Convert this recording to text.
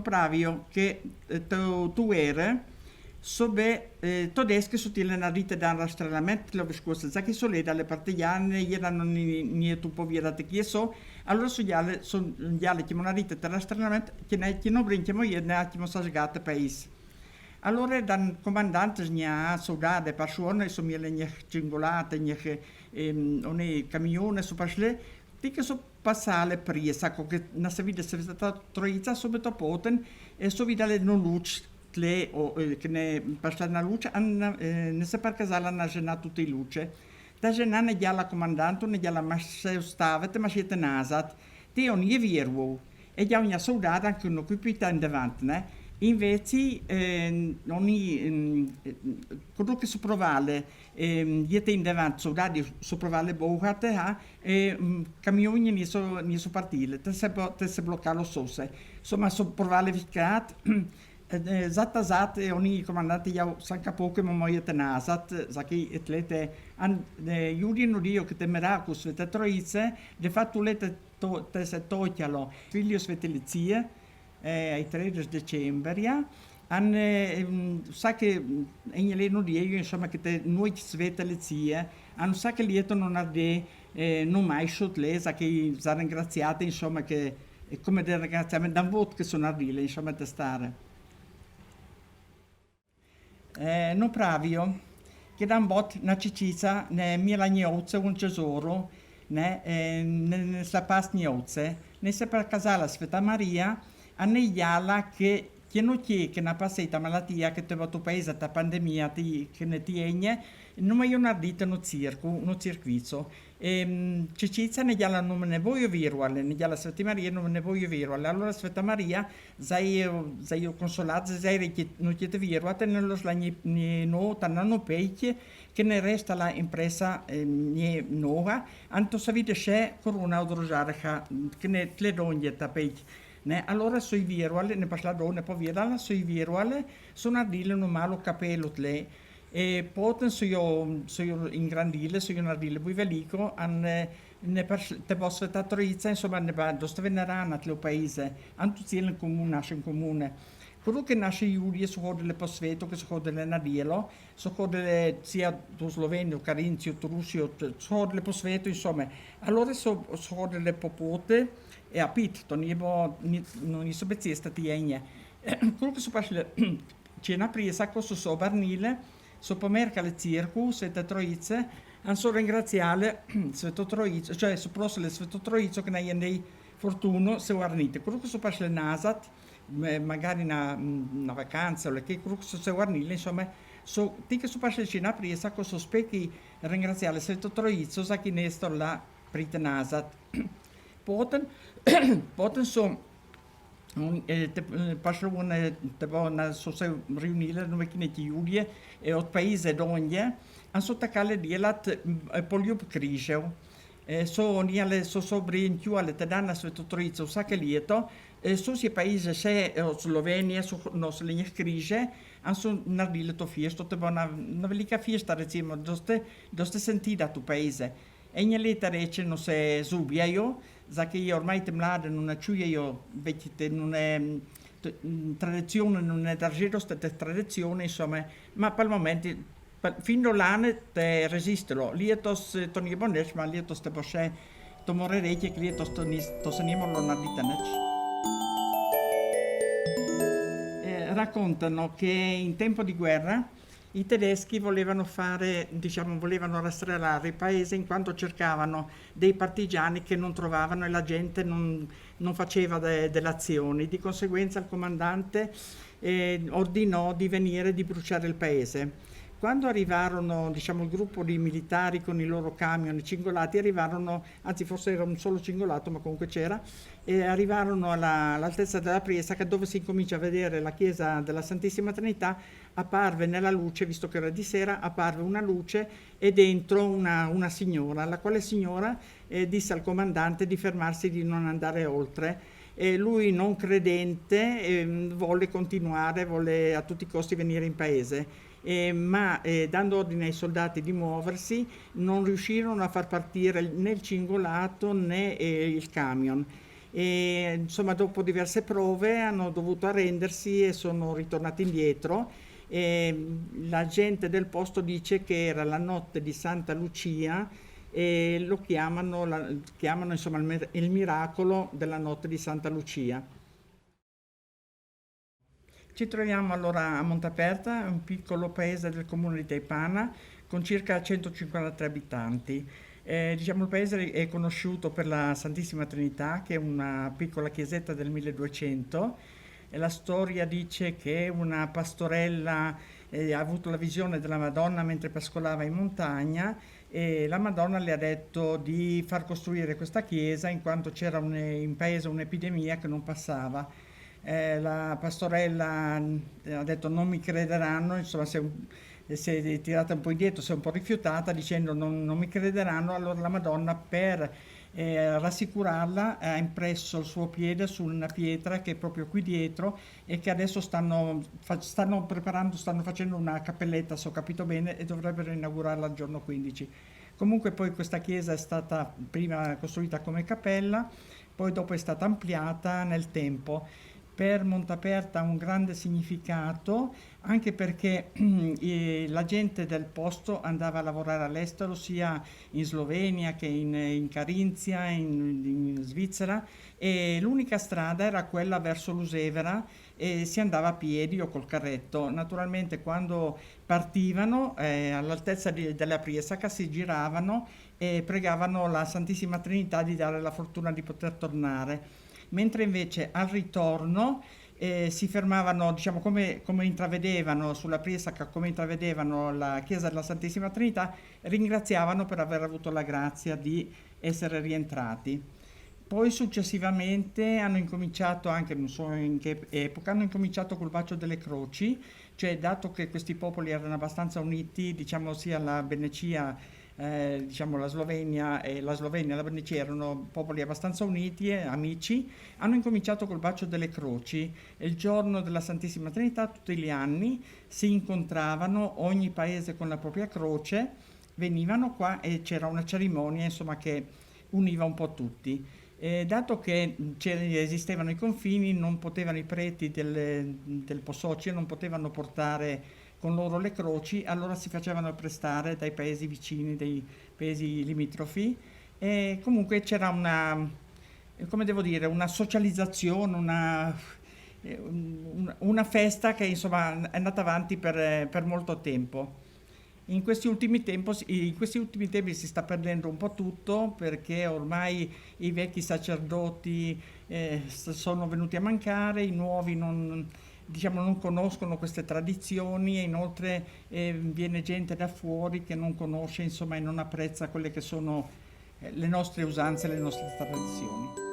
pravio che tu eri, sobe tedeschi sottile rite da rastrellamento lo scorso sa che sole dalle partigiane erano ni tu povera te che so allora su giale che una rite da rastrellamento che non brinchiamo io ne attimo sa sgata paese allora dan comandante nya soldate persone so mi le cingolate gne one camione su pasle ti che so passale presa che na sa vita se stata troiza subito poten e so vidale non luce che ne passa la luce, ne sa per casale hanno genato tutte le luci. Da genane già la comandante, ne già la massa stava, ma siete nasat. Te non è vero, e già una soldata anche uno qui più in davanti, ne? Invece, non è, quello che sopravvale, diete in davanti, soldati sopravvale bohate, camioni ne sono partiti, te se bloccare lo sose. Insomma, sopravvale vicat, zat oni comandante jau sanka poke moje tenazat zaki etlete an judi no dio che temeraku sveta troice de fatto lete te se totialo figlio svetelizie ai 13 decembria an sa che egnele no dio insomma che te noi svetelizie an sa che lieto non arde non mai sotlesa che sa ringraziate insomma che come del ringraziamento dan vot che sono ardile insomma te stare non pravio che dan bot na cicica ne milagnozze un tesoro ne sa pas gnozze ne se per casala Sveta Maria a ne iala che non che na passata malattia che te va tu paese ta pandemia che ne tiene non mai una dita no circuito cicica ne iala non ne voglio virtuale ne iala Sveta Maria non ne voglio virtuale allora Sveta Maria zai consolato zai che non chiede virtuale nello slagni no tanno peiche che ne resta la impresa nuova anto savite c'è corona odrosare che ne tle donje ta peiche allora sui virtuale ne parla ne poi via sui virtuale sono a dire non malo capello tle e poten so io in grandile so io una dile poi velico te posso tatoriza insomma ne va do stevenerana tle paese antu zielen comune nasce in comune quello che nasce Giulia so delle posveto che so delle nadielo so delle sia do slovenio carinzio rusio so delle posveto insomma allora so delle popote e a pit non so bezzesta tiene quello che so pasle c'è una presa cosa so barnile so pomerca le circus e troize an so ringraziale sveto troize cioè so prosele sveto troize che ne andei fortuno se guarnite quello che so pasle nasat magari una vacanza o le che quello che so se guarnile insomma so ti che so pasle cina presa cosa specchi ringraziale sveto troize sa chi ne sto là prite nasat poten so paslo una so se riunire dove chi ne ti Giulie e od paese donje an so takale dielat poliup kriseo so niale so sobrin più alle tedana sveto troizo sa che lieto so si paese se Slovenia so no se le krise an so nardile to fiesto te bona una velika fiesta recimo doste sentida tu paese e niente rece no se zubia io za che io ormai te mlade non ciuia io vecchite non è tradizione non è d'argento state tradizione insomma ma per il momento fino all'anno te resistelo lietos toni bonnes ma lietos te posce to morere che lietos to seniamo non raccontano che in tempo di guerra i tedeschi volevano rastrellare il paese in quanto cercavano dei partigiani che non trovavano e la gente non faceva delle azioni. Di conseguenza il comandante ordinò di venire e di bruciare il paese. Quando arrivarono, il gruppo di militari con i loro camion cingolati, anzi forse era un solo cingolato, ma comunque c'era, e arrivarono all'altezza della Priesaca, dove si incomincia a vedere la chiesa della Santissima Trinità. Apparve nella luce, visto che era di sera, apparve una luce e dentro una signora, la quale signora disse al comandante di fermarsi, di non andare oltre. E lui, non credente, volle continuare, volle a tutti i costi venire in paese. Ma dando ordine ai soldati di muoversi non riuscirono a far partire né il cingolato né il camion e insomma dopo diverse prove hanno dovuto arrendersi e sono ritornati indietro. E la gente del posto dice che era la notte di Santa Lucia e lo chiamano insomma il miracolo della notte di Santa Lucia. Ci troviamo allora a Montaperta, un piccolo paese del comune di Teipana con circa 153 abitanti. Diciamo, il paese è conosciuto per la Santissima Trinità, che è una piccola chiesetta del 1200. E la storia dice che una pastorella ha avuto la visione della Madonna mentre pascolava in montagna e la Madonna le ha detto di far costruire questa chiesa in quanto c'era in paese un'epidemia che non passava. La pastorella ha detto non mi crederanno, insomma si è tirata un po' indietro, si è un po' rifiutata dicendo non mi crederanno, allora la Madonna per rassicurarla ha impresso il suo piede su una pietra che è proprio qui dietro e che adesso stanno preparando, stanno facendo una cappelletta, se ho capito bene, e dovrebbero inaugurarla il giorno 15. Comunque poi questa chiesa è stata prima costruita come cappella, poi dopo è stata ampliata nel tempo. Per Montaperta ha un grande significato anche perché la gente del posto andava a lavorare all'estero sia in Slovenia che in Carinzia, in Svizzera, e l'unica strada era quella verso Lusevera e si andava a piedi o col carretto. Naturalmente quando partivano all'altezza della Priesaca si giravano e pregavano la Santissima Trinità di dare la fortuna di poter tornare, mentre invece al ritorno si fermavano, diciamo, come intravedevano sulla Priesaca, come intravedevano la chiesa della Santissima Trinità, ringraziavano per aver avuto la grazia di essere rientrati. Poi successivamente hanno incominciato, anche non so in che epoca, hanno incominciato col bacio delle croci, cioè dato che questi popoli erano abbastanza uniti, diciamo sia la Venecia, diciamo la Slovenia e la Venecia erano popoli abbastanza uniti e amici, hanno incominciato col bacio delle croci e il giorno della Santissima Trinità tutti gli anni si incontravano, ogni paese con la propria croce, venivano qua e c'era una cerimonia insomma che univa un po' tutti. Dato che esistevano i confini, non potevano i preti del Posocio, non potevano portare con loro le croci, allora si facevano prestare dai paesi vicini, dai paesi limitrofi, e comunque c'era come devo dire, una socializzazione, una festa che insomma è andata avanti per molto tempo. In questi ultimi tempi si sta perdendo un po' tutto perché ormai i vecchi sacerdoti sono venuti a mancare, i nuovi diciamo, non conoscono queste tradizioni e inoltre viene gente da fuori che non conosce insomma, e non apprezza quelle che sono le nostre usanze, le nostre tradizioni.